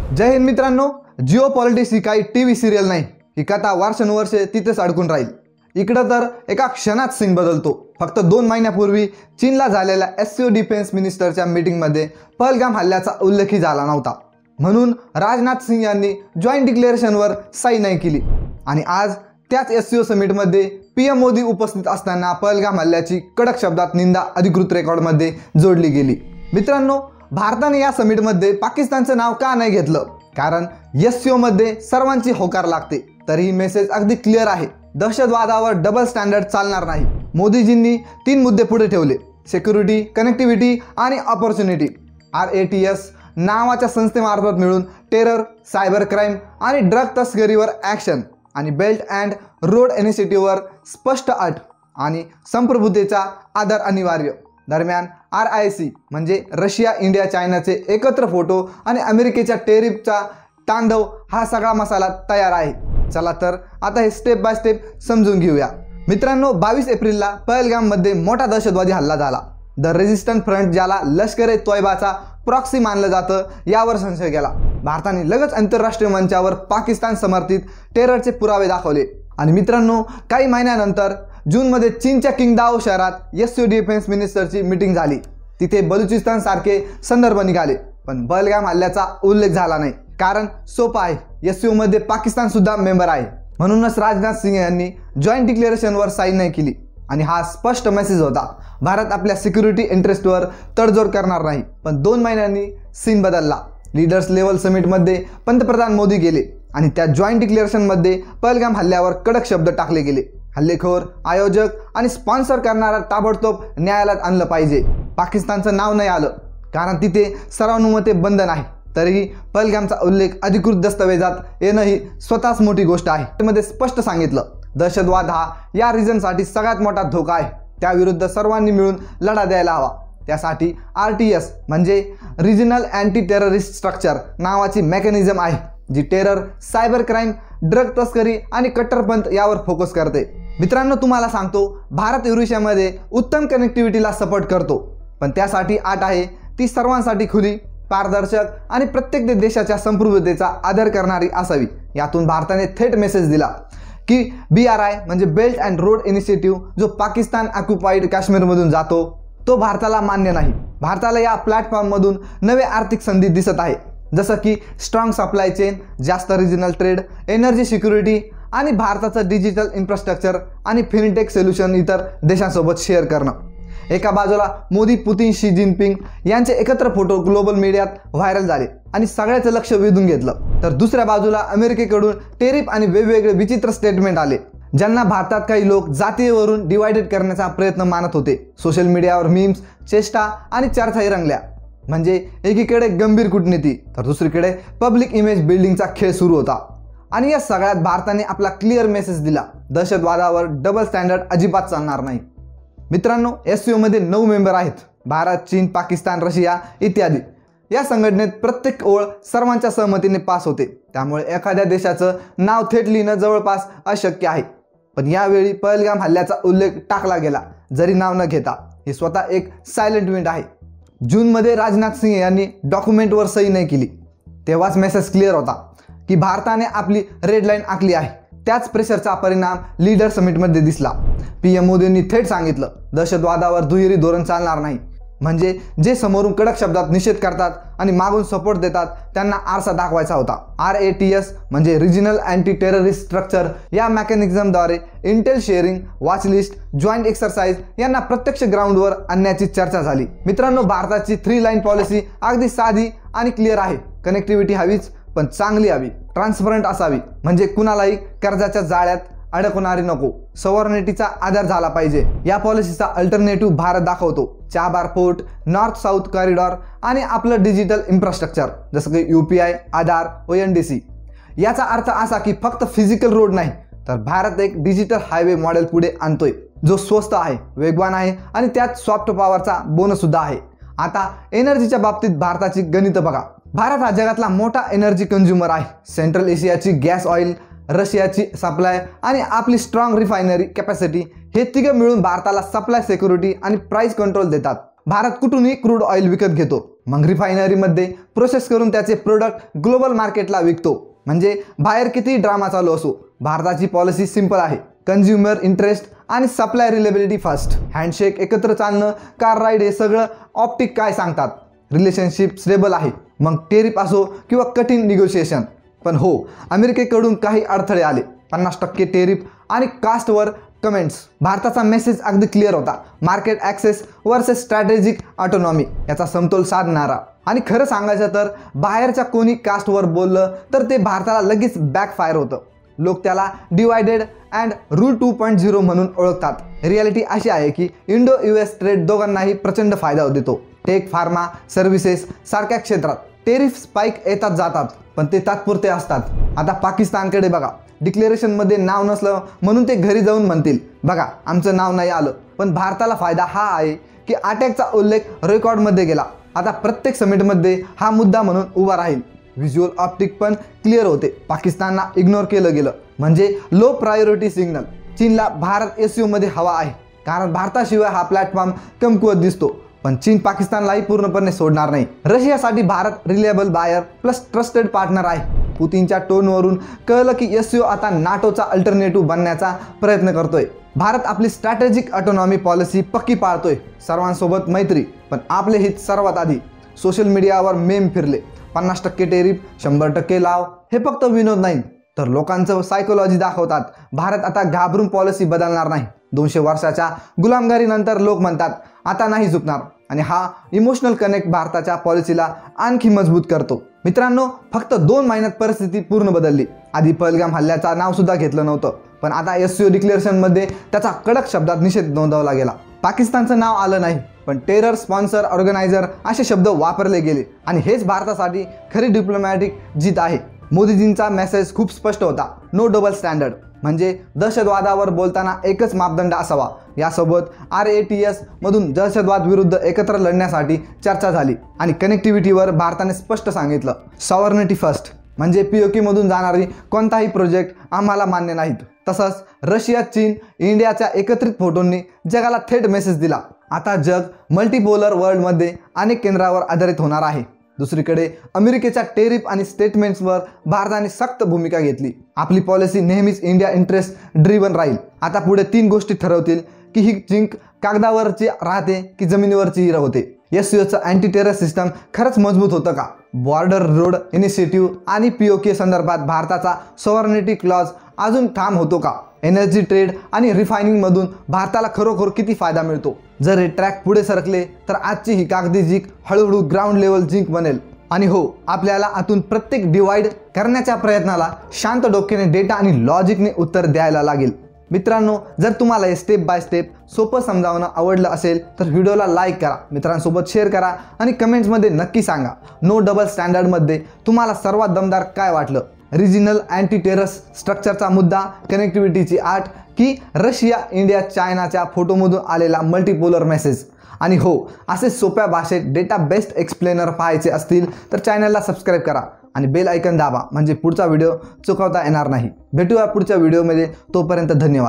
जय हिंद मित्रांनो, जिओ पॉलिटिक्स ही काही TV serial नाही, ही कथा वर्षानुवर्षे तिथेच अडकून राहील। इकडं तर एका क्षणात सीन बदलतो। फक्त 2 महिन्यापूर्वी चीनला झालेल्या एससीओ डिफेन्स मिनिस्टरच्या मीटिंगमध्ये पहलगाम हल्ल्याचा उल्लेखही झाला नव्हता, म्हणून राजनाथ सिंह यांनी जॉइंट डिक्लेरेशनवर सही नाही केली। आणि आज त्याच एससीओ समिटमध्ये पीएम मोदी उपस्थित असताना पहलगाम हल्ल्याची कडक शब्दात निंदा अधिकृत रेकॉर्डमध्ये जोडली गेली। मित्रांनो, भारताने या समिटमध्ये पाकिस्तानचं नाव का नाही घेतलं? कारण एससीओ मध्ये सर्वांची होकार लागते। तरीही मेसेज अगदी क्लिअर आहे, दहशतवादावर डबल स्टँडर्ड चालणार नाही। मोदीजींनी 3 मुद्दे पुढे ठेवले: सिक्युरिटी, कनेक्टिव्हिटी आणि ऑपॉर्च्युनिटी। RATS नावाच्या संस्थेमार्फत मिळून टेरर, सायबर क्राईम आणि ड्रग तस्करीवर ॲक्शन आणि बेल्ट अँड रोड इनिशिएटिव्हवर स्पष्ट अट आणि संप्रभुतेचा आदर अनिवार्य। दरम्यान RIC म्हणजे रशिया, इंडिया, चायनाचे एकत्र फोटो आणि अमेरिकेच्या टेरिफचा तांडव, हा सगळा मसाला तयार आहे। चला तर आता हे स्टेप बाय स्टेप समजून घेऊया। मित्रांनो, 22 एप्रिलला पहलगाममध्ये मोठा दहशतवादी हल्ला झाला। द रेजिस्टंट फ्रंट, ज्याला लष्कर-ए-तोयबाचा प्रॉक्सी मानलं जातं, यावर संशय केला। भारताने लगेच आंतरराष्ट्रीय मंचावर पाकिस्तान समर्थित टेररचे पुरावे दाखवले। आणि मित्रांनो, काही महिन्यानंतर जूनमध्ये चीनच्या किंगदाओ शहरात एससीओ डिफेन्स मिनिस्टरची मीटिंग झाली। तिथे बलुचिस्तान सारखे संदर्भ निघाले, पण पहलगाम हल्ल्याचा उल्लेख झाला नाही। कारण सोपं आहे, एससीओ मध्ये पाकिस्तान सुद्धा मेंबर आहे। म्हणूनच राजनाथ सिंह यांनी जॉइंट डिक्लेरेशनवर साईन नाही केली। आणि हा स्पष्ट मेसेज होता, भारत आपल्या सिक्युरिटी इंटरेस्टवर तडजोड करणार नाही। पण 2 महिन्यांनी सीन बदलला। लीडर्स लेवल समिटमध्ये पंतप्रधान मोदी गेले आणि त्या जॉइंट डिक्लेरेशनमध्ये पहलगाम हल्ल्यावर कडक शब्द टाकले गेले। हल्लेखोर, आयोजक आणि स्पॉन्सर करणारा ताबडतोब न्यायालयात आणलं पाहिजे। पाकिस्तानचं नाव नाही आलं, कारण तिथे सर्वानुमते बंधन आहे। तरीही पहलगामचा उल्लेख अधिकृत दस्तऐवजात येणं ही स्वतःच मोठी गोष्ट आहे। त्यामध्ये स्पष्ट सांगितलं, दहशतवाद हा या रिजनसाठी सगळ्यात मोठा धोका आहे, त्याविरुद्ध सर्वांनी मिळून लढा द्यायला हवा। त्यासाठी RTS म्हणजे रिजनल अँटी टेररिस्ट स्ट्रक्चर नावाची मेकॅनिझम आहे, जी टेरर, सायबर क्राईम, ड्रग तस्करी आणि कट्टरपंथ यावर फोकस करते। मित्रांनो, तुम्हाला सांगतो, भारत युरेशियामध्ये उत्तम कनेक्टिव्हिटीला सपोर्ट करतो, पण त्यासाठी अट आहे, ती सर्वांसाठी खुली, पारदर्शक आणि प्रत्येक देशाच्या संप्रभुतेचा आदर करणारी असावी। यातून भारताने थेट मेसेज दिला की BRI म्हणजे बेल्ट अँड रोड इनिशिएटिव्ह, जो पाकिस्तान ऑक्युपाईड काश्मीरमधून जातो, तो भारताला मान्य नाही। भारताला या प्लॅटफॉर्ममधून नवे आर्थिक संधी दिसत आहे, जसं की स्ट्रॉंग सप्लाय चेन, जास्त रिजनल ट्रेड, एनर्जी सिक्युरिटी आणि भारताचं डिजिटल इन्फ्रास्ट्रक्चर आणि फिनटेक सोल्युशन इतर देशांसोबत शेअर करणं। एका बाजूला मोदी, पुतिन, शी जिनपिंग यांचे एकत्र फोटो ग्लोबल मीडियात व्हायरल झाले आणि सगळ्याचं लक्ष वेधून घेतलं, तर दुसऱ्या बाजूला अमेरिकेकडून टेरिफ आणि वेगवेगळे विचित्र स्टेटमेंट आले, ज्यांना भारतात काही लोक जातीवरून डिवायडेड करण्याचा प्रयत्न मानत होते। सोशल मीडियावर मीम्स, चेष्टा आणि चर्चाही रंगल्या। म्हणजे एकीकडे गंभीर कूटनीती, तर दुसरीकडे पब्लिक इमेज बिल्डिंगचा खेळ सुरू होता। आणि या सगळ्यात भारताने आपला क्लिअर मेसेज दिला, दहशतवादावर डबल स्टँडर्ड अजिबात चालणार नाही। मित्रांनो, एससीओ मध्ये 9 मेंबर आहेत: भारत, चीन, पाकिस्तान, रशिया इत्यादी। या संघटनेत प्रत्येक ओळ सर्वांच्या सहमतीने पास होते, त्यामुळे एखाद्या देशाचं नाव थेट लिहिणं जवळपास अशक्य आहे। पण यावेळी पहलगाम हल्ल्याचा उल्लेख टाकला गेला, जरी नाव न घेता। हे स्वतः एक सायलेंट विंड आहे। जूनमध्ये राजनाथ सिंह यांनी डॉक्युमेंटवर सही नाही केली, तेव्हाच मेसेज क्लिअर होता की भारताने आपली रेड लाईन आखली आहे। त्याच प्रेशरचा परिणाम लीडर समिटमध्ये दिसला। पीएम मोदींनी थेट सांगितलं, दहशतवादावर दुहेरी धोरण चालणार नाही। म्हणजे जे समोरून कडक शब्दात निषेध करतात आणि मागून सपोर्ट देतात, त्यांना आरसा दाखवायचा होता। RATS म्हणजे रिजनल अँटी टेररिस्ट स्ट्रक्चर, या मेकॅनिझमद्वारे intel sharing, watchlist, joint exercise यांना प्रत्यक्ष ग्राउंडवर आणण्याची चर्चा झाली। मित्रांनो, भारताची 3 लाईन पॉलिसी अगदी साधी आणि क्लिअर आहे: कनेक्टिव्हिटी हवीच, पण चांगली हवी, ट्रान्सपरंट असावी, म्हणजे कुणालाही कर्जाच्या जाळ्यात अडकवणारी नको, सॉव्हर्निटीचा आदर झाला पाहिजे। या पॉलिसीचा अल्टरनेटिव्ह भारत दाखवतो: Chabahar port, north south corridor आणि आपलं डिजिटल इन्फ्रास्ट्रक्चर, जसं की UPI, आधार, ONDC। याचा अर्थ असा की फक्त फिजिकल रोड नाही, तर भारत एक डिजिटल हायवे मॉडेल पुढे आणतोय, जो स्वस्त आहे, वेगवान आहे आणि त्यात सॉफ्ट पॉवरचा बोनस सुद्धा आहे। आता एनर्जीच्या बाबतीत भारताची गणितं बघा। भारत हा जगातला मोठा एनर्जी कंझ्युमर आहे। सेंट्रल एशियाची गॅस ऑइल, रशियाची सप्लाय आणि आपली स्ट्रॉंग रिफायनरी कॅपॅसिटी, हे तिघं मिळून भारताला सप्लाय सिक्युरिटी आणि प्राइस कंट्रोल देतात। भारत कुठूनही क्रूड ऑइल विकत घेतो, मग रिफायनरीमध्ये प्रोसेस करून त्याचे प्रोडक्ट ग्लोबल मार्केटला विकतो. म्हणजे बाहेर किती ड्रामा चालू असो, भारताची पॉलिसी सिंपल आहे. कंझ्युमर इंटरेस्ट आणि सप्लाय रिलेबिलिटी फर्स्ट. हँडशेक, एकत्र चालणं, कार राईड हे सगळं ऑप्टिक काय सांगतात. रिलेशनशिप स्टेबल आहे, मग टेरिफ असो किंवा कठीण निगोशिएशन. पण हो, अमेरिकेकडून काही अडथळे आले. 50% टेरिफ आणि कास्टवर कमेंट्स. भारताचा मेसेज अगदी क्लिअर होता, market access versus strategic autonomy याचा समतोल साधणारा. आणि खरं सांगायचं तर बाहेरच्या कोणी कास्टवर बोललं तर ते भारताला लगेच बॅकफायर होतं. लोक त्याला डिवायडेड अँड रूल 2.0 म्हणून ओळखतात. रियालिटी अशी आहे की इंडो US ट्रेड दोघांनाही प्रचंड फायदा देतो. टेक, फार्मा, सर्व्हिसेस सारख्या क्षेत्रात टेरिफ स्पाइक येतात जातात, पण ते तात्पुरते असतात. आता पाकिस्तानकडे बघा. डिक्लेरेशनमध्ये नाव नसलं म्हणून ते घरी जाऊन म्हणतील बघा आमचं नाव नाही आलं. पण भारताला फायदा हा आहे की अटॅकचा उल्लेख रेकॉर्डमध्ये गेला. आता प्रत्येक समिटमध्ये हा मुद्दा म्हणून उभा राहील. व्हिज्युअल ऑप्टिक पण क्लिअर होते. पाकिस्तानला इग्नोर केलं गेलं म्हणजे लो प्रायोरिटी सिग्नल. चीनला भारत SCO मध्ये हवा आहे, कारण भारताशिवाय हा प्लॅटफॉर्म कमकुवत दिसतो. पण चीन पाकिस्तानलाही पूर्णपणे सोडणार नाही. रशियासाठी Bharat reliable buyer plus trusted partner आहे. पुतीनच्या टोनवरून कळलं की SCO आता नाटोचा अल्टरनेटिव्ह बनण्याचा प्रयत्न करतोय. भारत आपली स्ट्रॅटेजिक ऑटोनॉमी पॉलिसी पक्की पाळतोय. सर्वांसोबत मैत्री, पण आपले हित सर्वात आधी. सोशल मीडियावर मेम फिरले, 50% टेरिफ, 100% लाव. हे फक्त विनोद नाही तर लोकांचं सायकोलॉजी दाखवतात. भारत आता घाबरून पॉलिसी बदलणार नाही. 200 वर्षाच्या गुलामगिरीनंतर लोक म्हणतात आता नाही झुकणार. आणि हा इमोशनल कनेक्ट भारताच्या पॉलिसीला आणखी मजबूत करतो. मित्रांनो, फक्त 2 महिन्यात परिस्थिती पूर्ण बदलली. आधी पहलगाम हल्ल्याचा नाव सुद्धा घेतलं नव्हतं, पण आता SCO डिक्लेरेशनमध्ये त्याचा कडक शब्दात निषेध नोंदवला गेला. पाकिस्तानचं नाव आलं नाही, पण टेरर, स्पॉन्सर, ऑर्गनायझर असे शब्द वापरले गेले. आणि हेच भारतासाठी खरी डिप्लोमॅटिक जीत आहे. मोदीजींचा मेसेज खूप स्पष्ट होता, नो डबल स्टँडर्ड. म्हणजे दहशतवादावर बोलताना एकच मापदंड असावा. यासोबत RATS मधून दहशतवाद विरुद्ध एकत्र लढण्यासाठी चर्चा झाली. आणि कनेक्टिव्हिटीवर भारताने स्पष्ट सांगितलं, सॉव्हर्निटी फर्स्ट. म्हणजे POK मधून जाणारी कोणताही प्रोजेक्ट आम्हाला मान्य नाहीत. तसंच रशिया, चीन, इंडियाच्या एकत्रित फोटोंनी जगाला थेट मेसेज दिला, आता जग मल्टीपोलर वर्ल्डमध्ये अनेक केंद्रावर आधारित होणार आहे. दुसरीकडे अमेरिकेच्या टेरिफ आणि स्टेटमेंट्सवर भारताने सक्त भूमिका घेतली. आपली पॉलिसी नेहमीच इंडिया इंटरेस्ट ड्रिव्हन राहील. आता पुढे 3 गोष्टी ठरवतील की ही जिंक कागदावरची राहते की जमिनीवरची होते. SCOचं अँटी टेरर सिस्टम खरंच मजबूत होतं का? बॉर्डर रोड इनिशिएटिव्ह आणि POK संदर्भात भारताचा सॉव्हर्निटी क्लॉज अजून ठाम होतो का? एनर्जी ट्रेड आणि रिफायनिंगमधून भारताला खरोखर किती फायदा मिळतो? जर हे ट्रॅक पुढे सरकले तर आजची ही कागदी जिंक हळूहळू ग्राउंड लेवल जिंक बनेल. आणि हो, आपल्याला आतून प्रत्येक डिवाइड करण्याच्या प्रयत्नाला शांत डोक्याने डेटा आणि लॉजिकने उत्तर द्यायला लागेल. मित्रांनो, जर तुम्हाला हे स्टेप बाय स्टेप सोपं समजावणं आवडलं असेल तर व्हिडिओला लाईक करा, मित्रांसोबत शेअर करा आणि कमेंट्समध्ये नक्की सांगा नो डबल स्टँडर्डमध्ये तुम्हाला सर्वात दमदार काय वाटलं. रिजनल अँटी टेरर स्ट्रक्चरचा मुद्दा, कनेक्टिव्हिटीची आट की रशिया, इंडिया, चायनाच्या फोटोमधून आलेला मल्टीपोलर मेसेज. आणि हो, असे सोप्या भाषेत डेटा बेस्ड एक्सप्लेनर पाहायचे असतील तर चॅनलला सबस्क्राईब करा आणि बेल आयकन दाबा, म्हणजे पुढचा व्हिडिओ चुकवता येणार नाही. भेटूया पुढच्या व्हिडिओमध्ये. तोपर्यंत धन्यवाद.